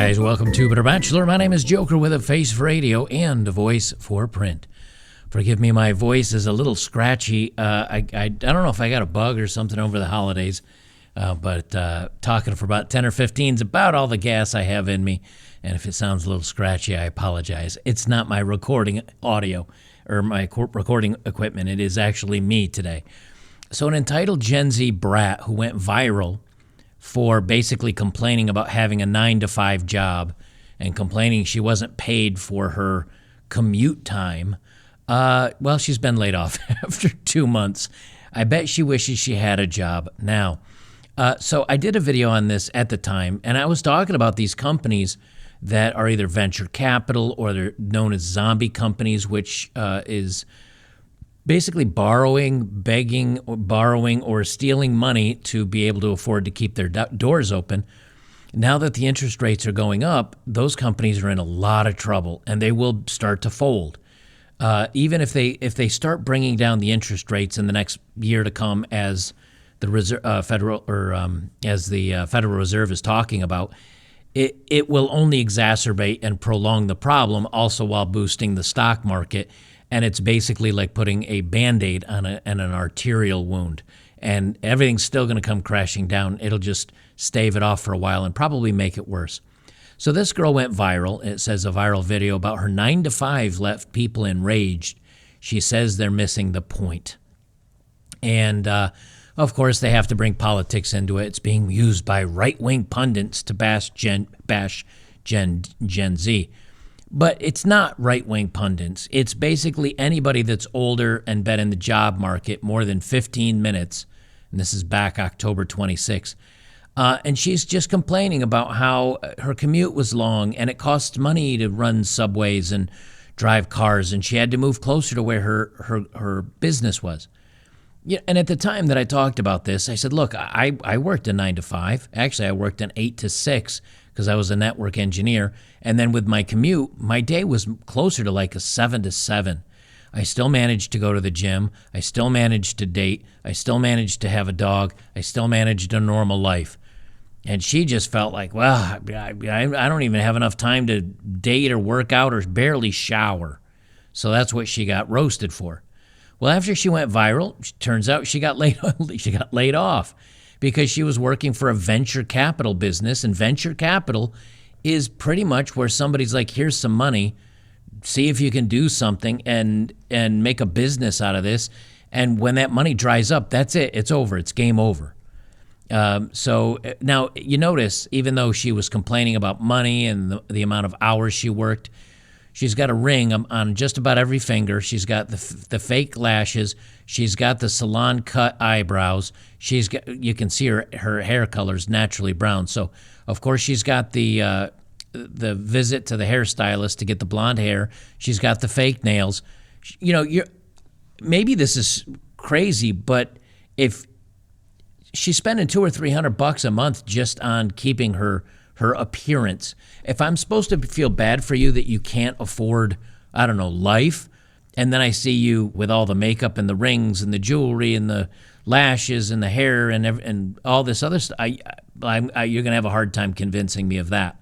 guys, welcome to Bachelor. My name is Joker with a face for radio and a voice for print. Forgive me, my voice is a little scratchy. I don't know if I got a bug or something over the holidays, but talking for about 10 or 15 is about all the gas I have in me. And if it sounds a little scratchy, I apologize. It's not my recording audio or my recording equipment. It is actually me today. So an entitled Gen Z brat who went viral for basically complaining about having a 9-to-5 job and complaining she wasn't paid for her commute time. Well, she's been laid off after 2 months. I bet she wishes she had a job now. So I did a video on this at the time, and I was talking about these companies that are either venture capital or they're known as zombie companies, which is basically begging, borrowing, or stealing money to be able to afford to keep their doors open. Now that the interest rates are going up, those companies are in a lot of trouble, and they will start to fold. Even if they start bringing down the interest rates in the next year to come, as the Federal Reserve is talking about, it will only exacerbate and prolong the problem, also while boosting the stock market. And it's basically like putting a Band-Aid on an arterial wound. And everything's still going to come crashing down. It'll just stave it off for a while and probably make it worse. So this girl went viral. It says a viral video about her 9-to-5 left people enraged. She says they're missing the point. And, of course, they have to bring politics into it. It's being used by right-wing pundits to bash Gen Z. But it's not right-wing pundits. It's basically anybody that's older and been in the job market more than 15 minutes. And this is back October 26th. And she's just complaining about how her commute was long and it costs money to run subways and drive cars. And she had to move closer to where her business was. Yeah, and at the time that I talked about this, I said, look, I worked a 9-to-5. Actually, I worked an 8-to-6 because I was a network engineer. And then with my commute, my day was closer to like a 7-to-7. I still managed to go to the gym. I still managed to date. I still managed to have a dog. I still managed a normal life. And she just felt like, well, I don't even have enough time to date or work out or barely shower. So that's what she got roasted for. Well, after she went viral, it turns out she got laid off because she was working for a venture capital business. And venture capital is pretty much where somebody's like, here's some money, see if you can do something and make a business out of this. And when that money dries up, that's it. It's over. It's game over. So now you notice, even though she was complaining about money and the amount of hours she worked, she's got a ring on just about every finger. She's got the fake lashes. She's got the salon cut eyebrows. You can see her hair color is naturally brown. So of course she's got the visit to the hairstylist to get the blonde hair. She's got the fake nails. You know, maybe this is crazy, but if she's spending $200 or $300 a month just on keeping her appearance. If I'm supposed to feel bad for you that you can't afford, I don't know, life, and then I see you with all the makeup and the rings and the jewelry and the lashes and the hair and all this other stuff, you're going to have a hard time convincing me of that.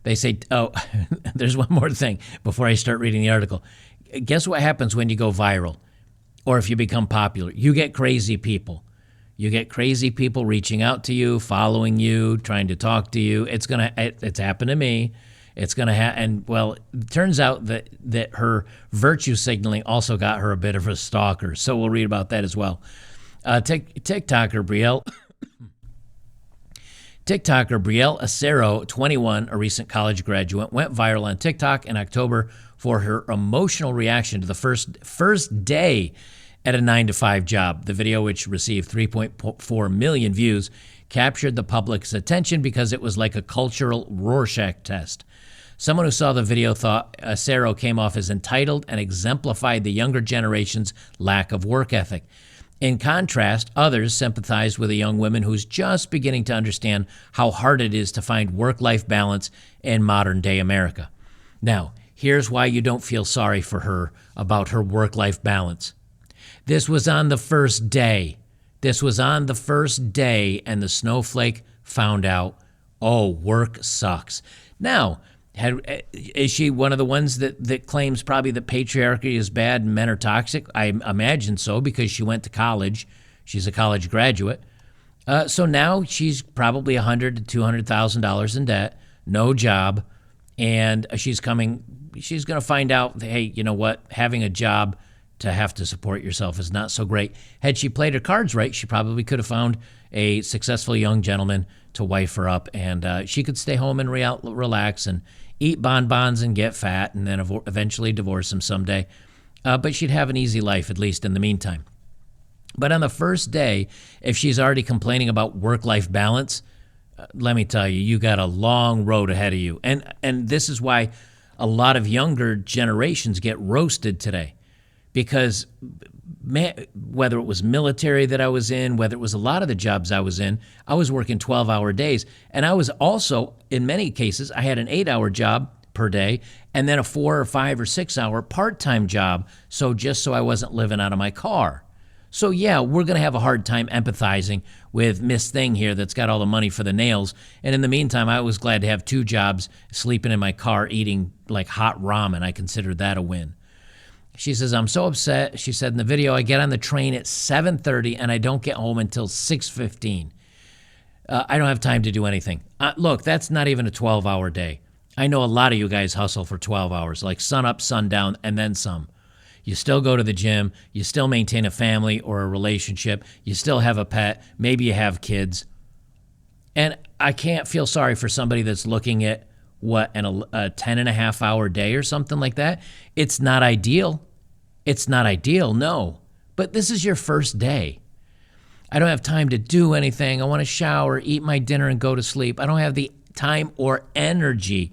They say, oh, there's one more thing before I start reading the article. Guess what happens when you go viral or if you become popular? You get crazy people. You get crazy people reaching out to you, following you, trying to talk to you. It's happened to me. It's going to happen. And, well, it turns out that her virtue signaling also got her a bit of a stalker. So we'll read about that as well. TikToker Brielle Acero, 21, a recent college graduate, went viral on TikTok in October for her emotional reaction to the first day at a 9-to-5 job. The video, which received 3.4 million views, captured the public's attention because it was like a cultural Rorschach test. Someone who saw the video thought Acero came off as entitled and exemplified the younger generation's lack of work ethic. In contrast, others sympathized with a young woman who's just beginning to understand how hard it is to find work-life balance in modern-day America. Now, here's why you don't feel sorry for her about her work-life balance. This was on the first day. And the snowflake found out Oh, work sucks. Now, is she one of the ones that claims probably that patriarchy is bad and men are toxic? I imagine so, because she went to college. She's a college graduate. So now she's probably $100,000 to $200,000 in debt, no job, and she's going to find out, hey, you know what? Having a job to have to support yourself is not so great. Had she played her cards right, she probably could have found a successful young gentleman to wife her up, and she could stay home and relax and eat bonbons and get fat, and then eventually divorce him someday. But she'd have an easy life, at least in the meantime. But on the first day, if she's already complaining about work-life balance, let me tell you, you got a long road ahead of you. And this is why a lot of younger generations get roasted today. Because whether it was military that I was in, whether it was a lot of the jobs I was in, I was working 12-hour days. And I was also, in many cases, I had an 8-hour job per day and then a 4 or 5 or 6-hour part-time job, just so I wasn't living out of my car. So yeah, we're going to have a hard time empathizing with Miss Thing here that's got all the money for the nails. And in the meantime, I was glad to have 2 jobs, sleeping in my car, eating like hot ramen. I considered that a win. She says, I'm so upset. She said in the video, I get on the train at 7:30 and I don't get home until 6:15. I don't have time to do anything. Look, that's not even a 12-hour day. I know a lot of you guys hustle for 12 hours, like sun up, sun down, and then some. You still go to the gym. You still maintain a family or a relationship. You still have a pet. Maybe you have kids. And I can't feel sorry for somebody that's looking at a 10 and a half hour day or something like that. It's not ideal. It's not ideal, no. But this is your first day. I don't have time to do anything. I want to shower, eat my dinner, and go to sleep. I don't have the time or energy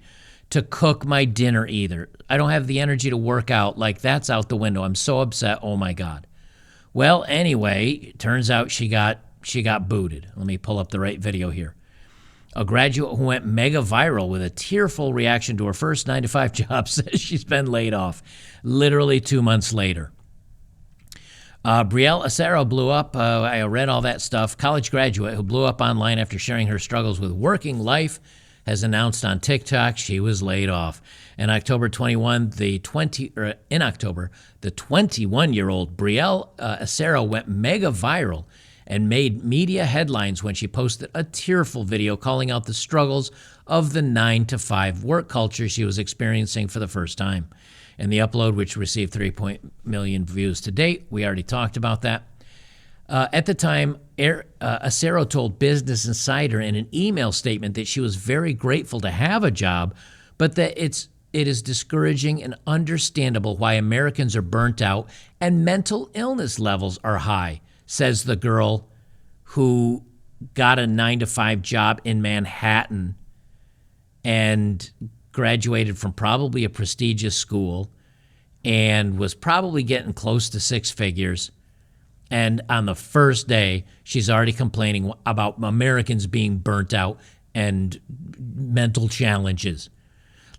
to cook my dinner either. I don't have the energy to work out. Like, that's out the window. I'm so upset. Oh my God. Well, anyway, it turns out she got booted. Let me pull up the right video here. A graduate who went mega viral with a tearful reaction to her first 9-to-5 job says she's been laid off literally 2 months later. Brielle Acero blew up. I read all that stuff. College graduate who blew up online after sharing her struggles with working life has announced on TikTok she was laid off. In October 21, the 21-year-old Brielle Acero went mega viral and made media headlines when she posted a tearful video calling out the struggles of the 9-to-5 work culture she was experiencing for the first time. And the upload, which received 3 million views to date, we already talked about that. At the time, Acero told Business Insider in an email statement that she was very grateful to have a job, but that it is discouraging and understandable why Americans are burnt out and mental illness levels are high, says the girl who got a 9-to-5 job in Manhattan and graduated from probably a prestigious school and was probably getting close to 6 figures. And on the first day, she's already complaining about Americans being burnt out and mental challenges.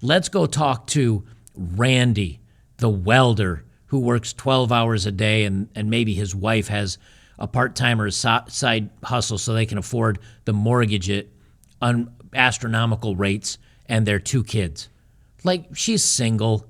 Let's go talk to Randy, the welder, who works 12 hours a day, and maybe his wife has a part-time or a side hustle so they can afford the mortgage at astronomical rates and their 2 kids. Like, she's single.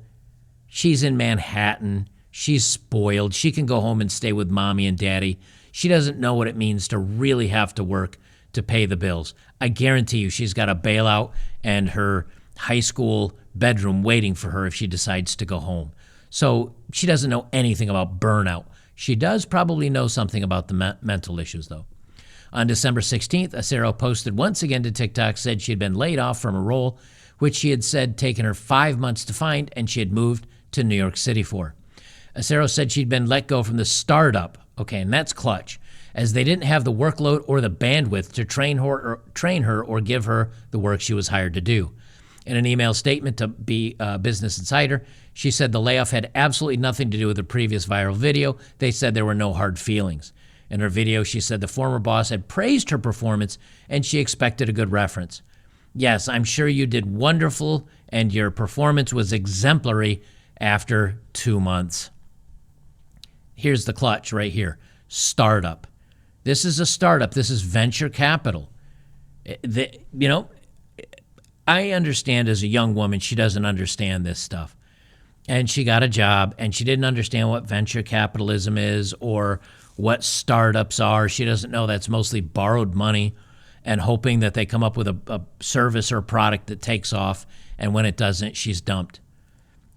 She's in Manhattan. She's spoiled. She can go home and stay with mommy and daddy. She doesn't know what it means to really have to work to pay the bills. I guarantee you she's got a bailout and her high school bedroom waiting for her if she decides to go home. So she doesn't know anything about burnout. She does probably know something about the mental issues, though. On December 16th, Acero posted once again to TikTok, said she had been laid off from a role which she had said taken her 5 months to find and she had moved to New York City for. Acero said she'd been let go from the startup, okay, and that's clutch, as they didn't have the workload or the bandwidth to train her or give her the work she was hired to do. In an email statement to Business Insider, she said the layoff had absolutely nothing to do with the previous viral video. They said there were no hard feelings. In her video, she said the former boss had praised her performance and she expected a good reference. Yes, I'm sure you did wonderful and your performance was exemplary after 2 months. Here's the clutch right here. Startup. This is a startup. This is venture capital. I understand as a young woman, she doesn't understand this stuff. And she got a job and she didn't understand what venture capitalism is or what startups are. She doesn't know that's mostly borrowed money and hoping that they come up with a service or a product that takes off. And when it doesn't, she's dumped.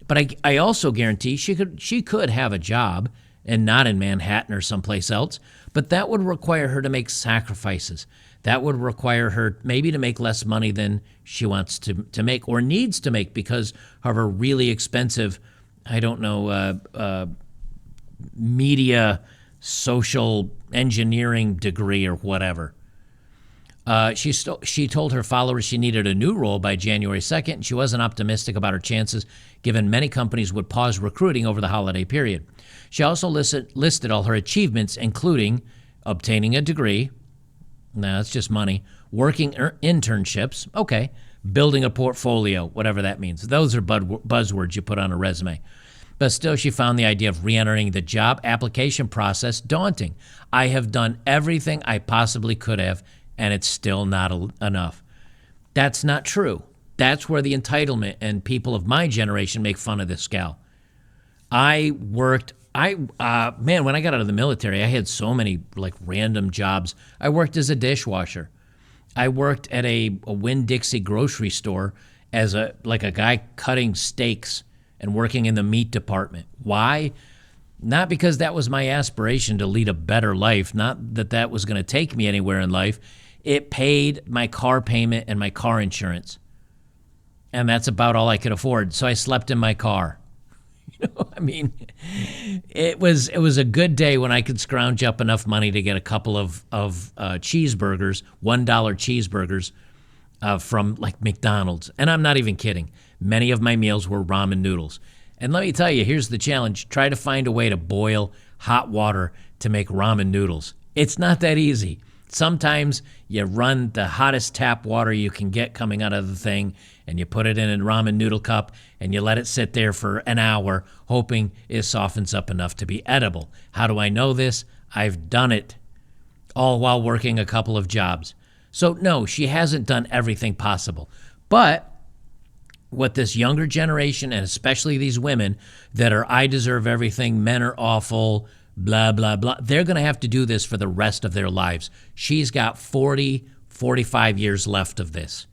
But I also guarantee she could have a job and not in Manhattan or someplace else, but that would require her to make sacrifices. That would require her maybe to make less money than she wants to make or needs to make because of her really expensive, I don't know, media social engineering degree or whatever. She told her followers she needed a new role by January 2nd, and she wasn't optimistic about her chances, given many companies would pause recruiting over the holiday period. She also listed all her achievements, including obtaining a degree. No, it's just money. Working internships. Okay. Building a portfolio, whatever that means. Those are buzzwords you put on a resume. But still, she found the idea of re-entering the job application process daunting. I have done everything I possibly could have, and it's still not enough. That's not true. That's where the entitlement and people of my generation make fun of this gal. When I got out of the military, I had so many like random jobs. I worked as a dishwasher. I worked at a Winn-Dixie grocery store as a guy cutting steaks and working in the meat department. Why? Not because that was my aspiration to lead a better life, not that that was going to take me anywhere in life. It paid my car payment and my car insurance. And that's about all I could afford. So I slept in my car. I mean, it was a good day when I could scrounge up enough money to get a couple of cheeseburgers, $1 cheeseburgers from like McDonald's. And I'm not even kidding. Many of my meals were ramen noodles. And let me tell you, here's the challenge. Try to find a way to boil hot water to make ramen noodles. It's not that easy. Sometimes you run the hottest tap water you can get coming out of the thing, and you put it in a ramen noodle cup, and you let it sit there for an hour, hoping it softens up enough to be edible. How do I know this? I've done it, all while working a couple of jobs. So no, she hasn't done everything possible. But what this younger generation, and especially these women that are, I deserve everything, men are awful, blah, blah, blah, they're going to have to do this for the rest of their lives. She's got 40, 45 years left of this.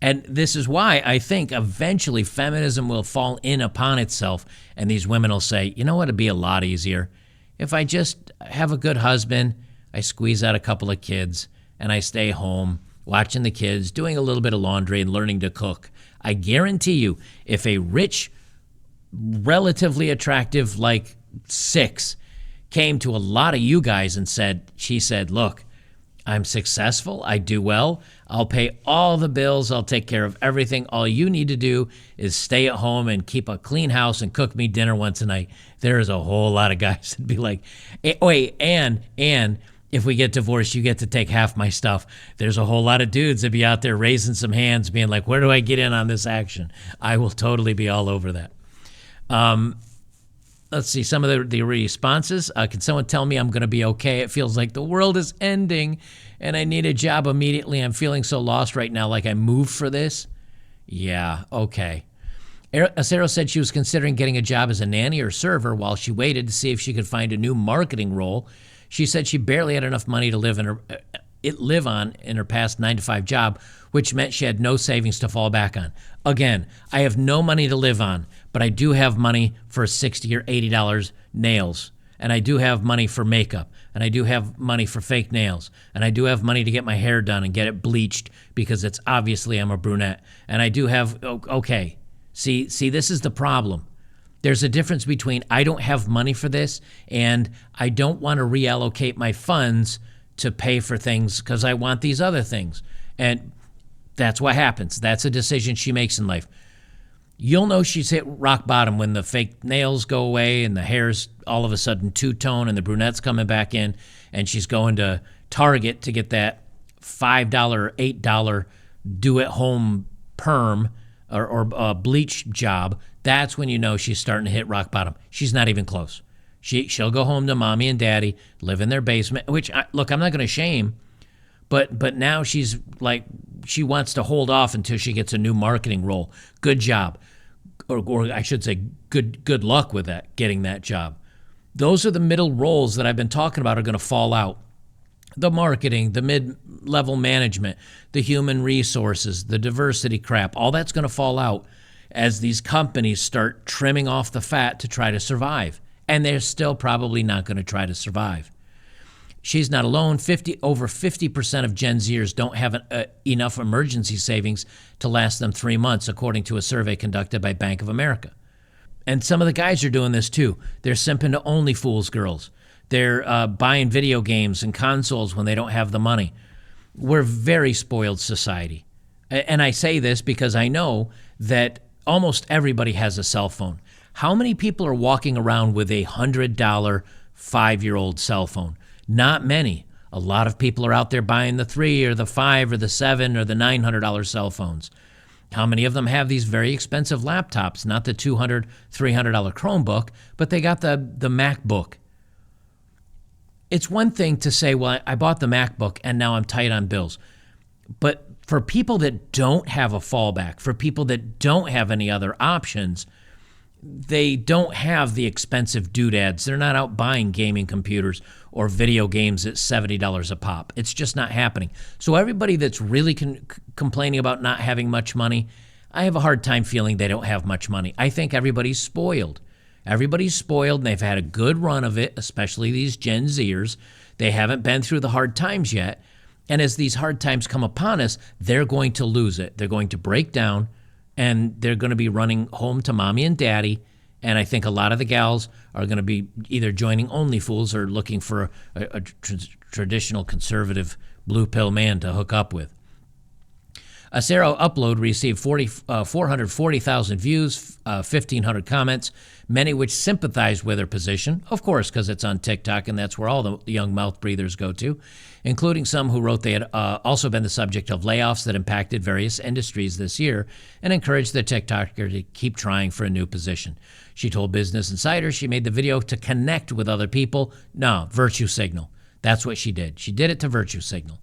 And this is why I think eventually feminism will fall in upon itself, and these women will say, you know what, it'd be a lot easier if I just have a good husband, I squeeze out a couple of kids, and I stay home watching the kids, doing a little bit of laundry and learning to cook. I guarantee you, if a rich, relatively attractive, like 6, came to a lot of you guys and she said, look, I'm successful, I do well, I'll pay all the bills, I'll take care of everything. All you need to do is stay at home and keep a clean house and cook me dinner once a night. There is a whole lot of guys that'd be like, wait, and if we get divorced, you get to take half my stuff. There's a whole lot of dudes that be out there raising some hands, being like, where do I get in on this action? I will totally be all over that. Let's see some of the responses. Can someone tell me I'm going to be okay? It feels like the world is ending and I need a job immediately. I'm feeling so lost right now, like I moved for this. Yeah, okay. Sarah said she was considering getting a job as a nanny or server while she waited to see if she could find a new marketing role. She said she barely had enough money to live on in her past 9-to-5 job, which meant she had no savings to fall back on. Again, I have no money to live on, but I do have money for $60 or $80 nails, and I do have money for makeup, and I do have money for fake nails, and I do have money to get my hair done and get it bleached because it's obviously I'm a brunette, and I do have, okay, see, this is the problem. There's a difference between I don't have money for this and I don't want to reallocate my funds to pay for things because I want these other things. And that's what happens. That's a decision she makes in life. You'll know she's hit rock bottom when the fake nails go away and the hair's all of a sudden two-tone and the brunette's coming back in and she's going to Target to get that $5 or $8 do-at-home perm or bleach job. That's when you know she's starting to hit rock bottom. She's not even close. She'll go home to mommy and daddy, live in their basement, which, look, I'm not going to shame, but now she's like she wants to hold off until she gets a new marketing role. Good job. Or I should say good luck with that, getting that job. Those are the middle roles that I've been talking about are going to fall out. The marketing, the mid-level management, the human resources, the diversity crap, all that's going to fall out as these companies start trimming off the fat to try to survive. And they're still probably not going to try to survive. She's not alone. Over 50% of Gen Zers don't have enough emergency savings to last them 3 months, according to a survey conducted by Bank of America. And some of the guys are doing this too. They're simping to only fools girls. They're buying video games and consoles when they don't have the money. We're a very spoiled society. And I say this because I know that almost everybody has a cell phone. How many people are walking around with a $100 5-year-old cell phone? Not many. A lot of people are out there buying the $3 or the $5 or the $7 or the $900 cell phones. How many of them have these very expensive laptops? Not the $200, $300 Chromebook, but they got the MacBook. It's one thing to say, well, I bought the MacBook and now I'm tight on bills. But for people that don't have a fallback, for people that don't have any other options, they don't have the expensive doodads. They're not out buying gaming computers or video games at $70 a pop. It's just not happening. So everybody that's really complaining about not having much money, I have a hard time feeling they don't have much money. I think everybody's spoiled. Everybody's spoiled, and they've had a good run of it, especially these Gen Zers. They haven't been through the hard times yet. And as these hard times come upon us, they're going to lose it. They're going to break down, and they're going to be running home to mommy and daddy. And I think a lot of the gals are going to be either joining OnlyFools or looking for a traditional conservative blue pill man to hook up with. A Sarah upload received 440,000 views, 1,500 comments, many which sympathized with her position, of course, because it's on TikTok, and that's where all the young mouth breathers go to, including some who wrote they had also been the subject of layoffs that impacted various industries this year and encouraged the TikToker to keep trying for a new position. She told Business Insider she made the video to connect with other people. No, virtue signal. That's what she did. She did it to virtue signal.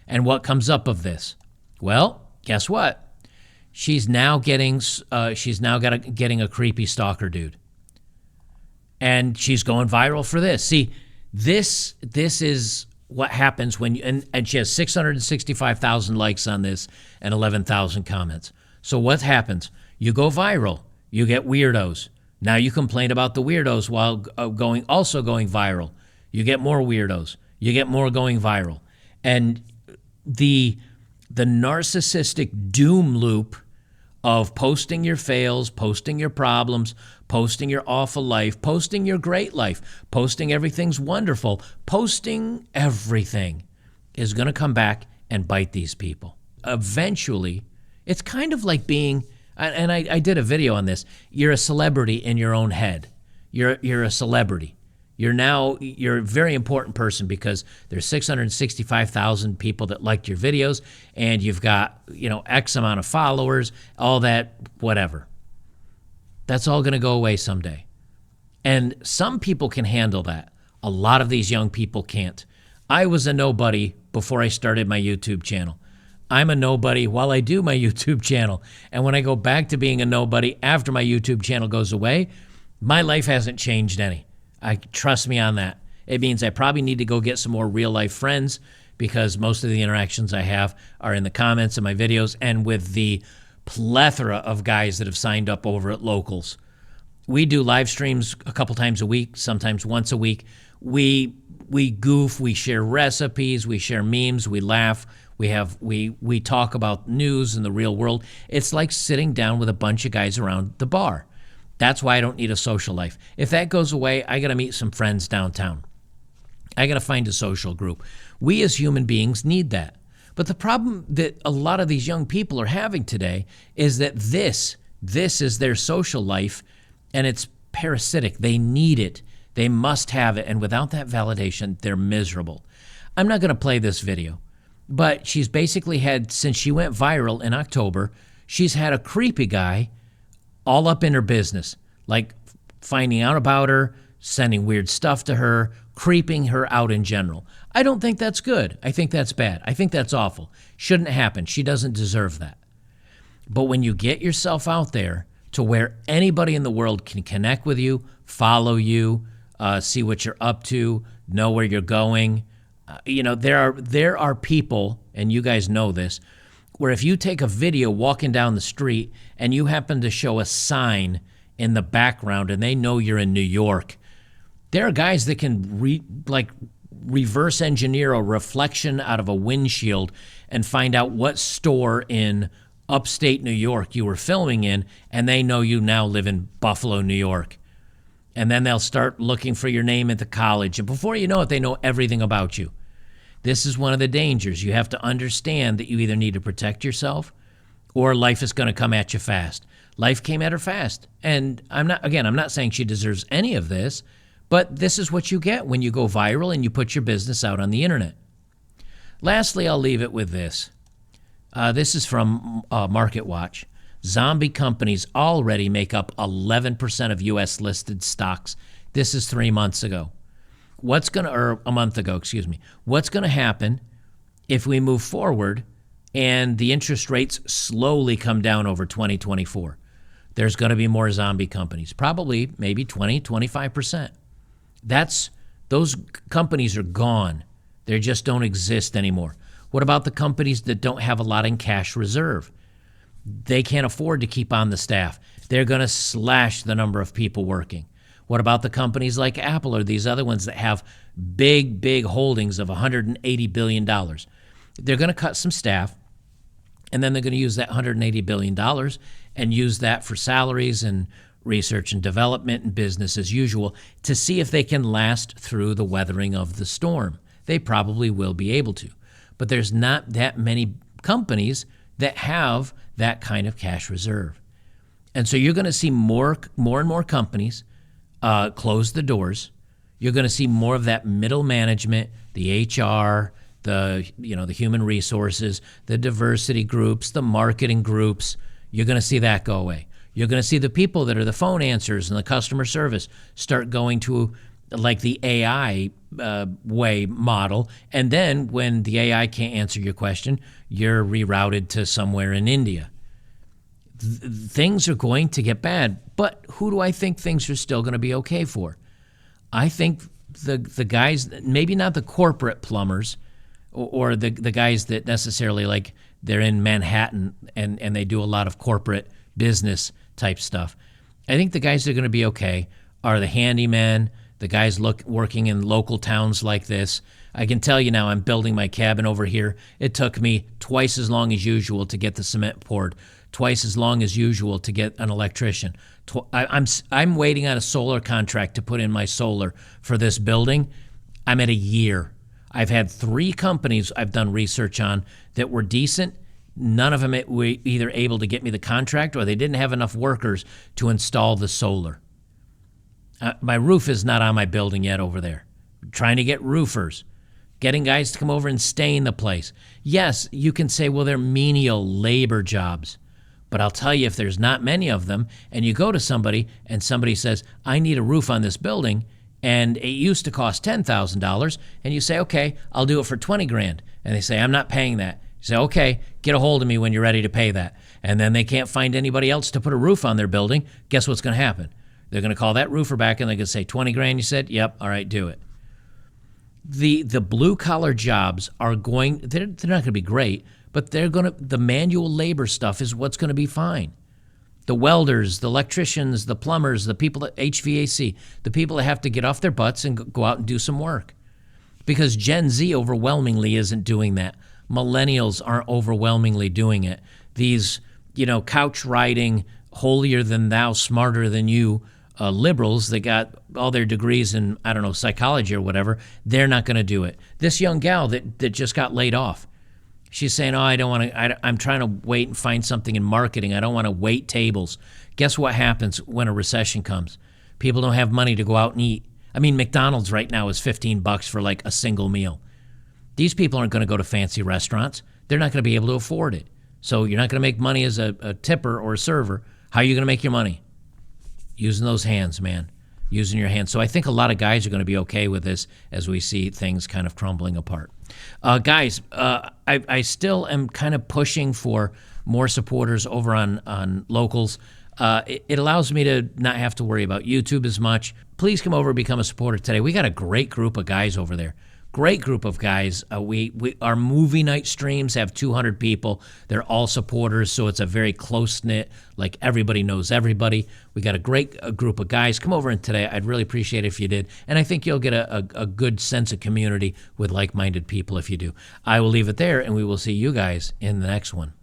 And what comes up of this? Well, guess what? She's now getting a creepy stalker dude. And she's going viral for this. See, this is what happens when you, and she has 665,000 likes on this and 11,000 comments. So what happens? You go viral. You get weirdos. Now you complain about the weirdos while going viral. You get more weirdos. You get more going viral. And the narcissistic doom loop of posting your fails, posting your problems, posting your awful life, posting your great life, posting everything's wonderful, posting everything is going to come back and bite these people. Eventually, it's kind of like being, and I did a video on this, you're a celebrity in your own head. You're a celebrity. You're a very important person because there's 665,000 people that liked your videos, and you've got, X amount of followers, all that, whatever. That's all going to go away someday. And some people can handle that. A lot of these young people can't. I was a nobody before I started my YouTube channel. I'm a nobody while I do my YouTube channel. And when I go back to being a nobody after my YouTube channel goes away, my life hasn't changed any. Trust me on that. It means I probably need to go get some more real life friends because most of the interactions I have are in the comments of my videos and with the plethora of guys that have signed up over at Locals. We do live streams a couple times a week, sometimes once a week. We goof, we share recipes, we share memes, we laugh, we talk about news and the real world. It's like sitting down with a bunch of guys around the bar. That's why I don't need a social life. If that goes away, I got to meet some friends downtown. I got to find a social group. We as human beings need that. But the problem that a lot of these young people are having today is that this is their social life, and it's parasitic. They need it. They must have it. And without that validation, they're miserable. I'm not going to play this video, but she's basically had, since she went viral in October, she's had a creepy guy all up in her business, like finding out about her, sending weird stuff to her, creeping her out in general. I don't think that's good. I think that's bad. I think that's awful. Shouldn't happen. She doesn't deserve that. But when you get yourself out there to where anybody in the world can connect with you, follow you, see what you're up to, know where you're going, there are people, and you guys know this, where if you take a video walking down the street and you happen to show a sign in the background and they know you're in New York, there are guys that can reverse engineer a reflection out of a windshield and find out what store in upstate New York you were filming in, and they know you now live in Buffalo, New York. And then they'll start looking for your name at the college. And before you know it, they know everything about you. This is one of the dangers. You have to understand that you either need to protect yourself or life is going to come at you fast. Life came at her fast. And I'm not saying she deserves any of this, but this is what you get when you go viral and you put your business out on the internet. Lastly, I'll leave it with this. This is from Market Watch. Zombie companies already make up 11% of U.S. listed stocks. This is 3 months ago. Or a month ago, excuse me. What's going to happen if we move forward and the interest rates slowly come down over 2024? There's going to be more zombie companies, probably maybe 20, 25%. Those companies are gone. They just don't exist anymore. What about the companies that don't have a lot in cash reserve? They can't afford to keep on the staff. They're going to slash the number of people working. What about the companies like Apple or these other ones that have big, big holdings of $180 billion? They're going to cut some staff, and then they're going to use that $180 billion and use that for salaries and research and development and business as usual to see if they can last through the weathering of the storm. They probably will be able to. But there's not that many companies that have that kind of cash reserve. And so you're going to see more and more companies close the doors. You're going to see more of that middle management, the HR, the human resources, the diversity groups, the marketing groups. You're going to see that go away. You're going to see the people that are the phone answers and the customer service start going to like the AI way model. And then when the AI can't answer your question, you're rerouted to somewhere in India. Things are going to get bad. But who do I think things are still going to be okay for? I think the guys, maybe not the corporate plumbers or the guys that necessarily like they're in Manhattan and they do a lot of corporate business type stuff. I think the guys that are going to be okay are the handymen, the guys working in local towns like this. I can tell you now, I'm building my cabin over here. It took me twice as long as usual to get the cement poured, twice as long as usual to get an electrician. I'm waiting on a solar contract to put in my solar for this building. I'm at a year. I've had 3 companies I've done research on that were decent. None of them were either able to get me the contract or they didn't have enough workers to install the solar. My roof is not on my building yet over there. I'm trying to get roofers, getting guys to come over and stain the place. Yes, you can say, well, they're menial labor jobs. But I'll tell you, if there's not many of them, and you go to somebody and somebody says, I need a roof on this building, and it used to cost $10,000, and you say, okay, I'll do it for $20,000. And they say, I'm not paying that. You say, okay, get a hold of me when you're ready to pay that. And then they can't find anybody else to put a roof on their building. Guess what's going to happen? They're going to call that roofer back and they're going to say, $20,000 you said? Yep, all right, do it. The blue collar jobs are they're not going to be great, but the manual labor stuff is what's going to be fine. The welders, the electricians, the plumbers, the people at HVAC, the people that have to get off their butts and go out and do some work. Because Gen Z overwhelmingly isn't doing that. Millennials aren't overwhelmingly doing it. These, couch riding, holier than thou, smarter than you liberals that got all their degrees in, psychology or whatever, they're not going to do it. This young gal that just got laid off, she's saying, I don't want to, I'm trying to wait and find something in marketing. I don't want to wait tables. Guess what happens when a recession comes? People don't have money to go out and eat. McDonald's right now is $15 for like a single meal. These people aren't going to go to fancy restaurants. They're not going to be able to afford it. So you're not going to make money as a tipper or a server. How are you going to make your money? Using those hands, man. using your hands. So I think a lot of guys are going to be okay with this as we see things kind of crumbling apart. Guys, I still am kind of pushing for more supporters over on Locals. It allows me to not have to worry about YouTube as much. Please come over and become a supporter today. We got a great group of guys over there. Great group of guys. Our movie night streams have 200 people. They're all supporters, so it's a very close-knit, like everybody knows everybody. We got a great group of guys. Come over in today. I'd really appreciate it if you did. And I think you'll get a good sense of community with like-minded people if you do. I will leave it there, and we will see you guys in the next one.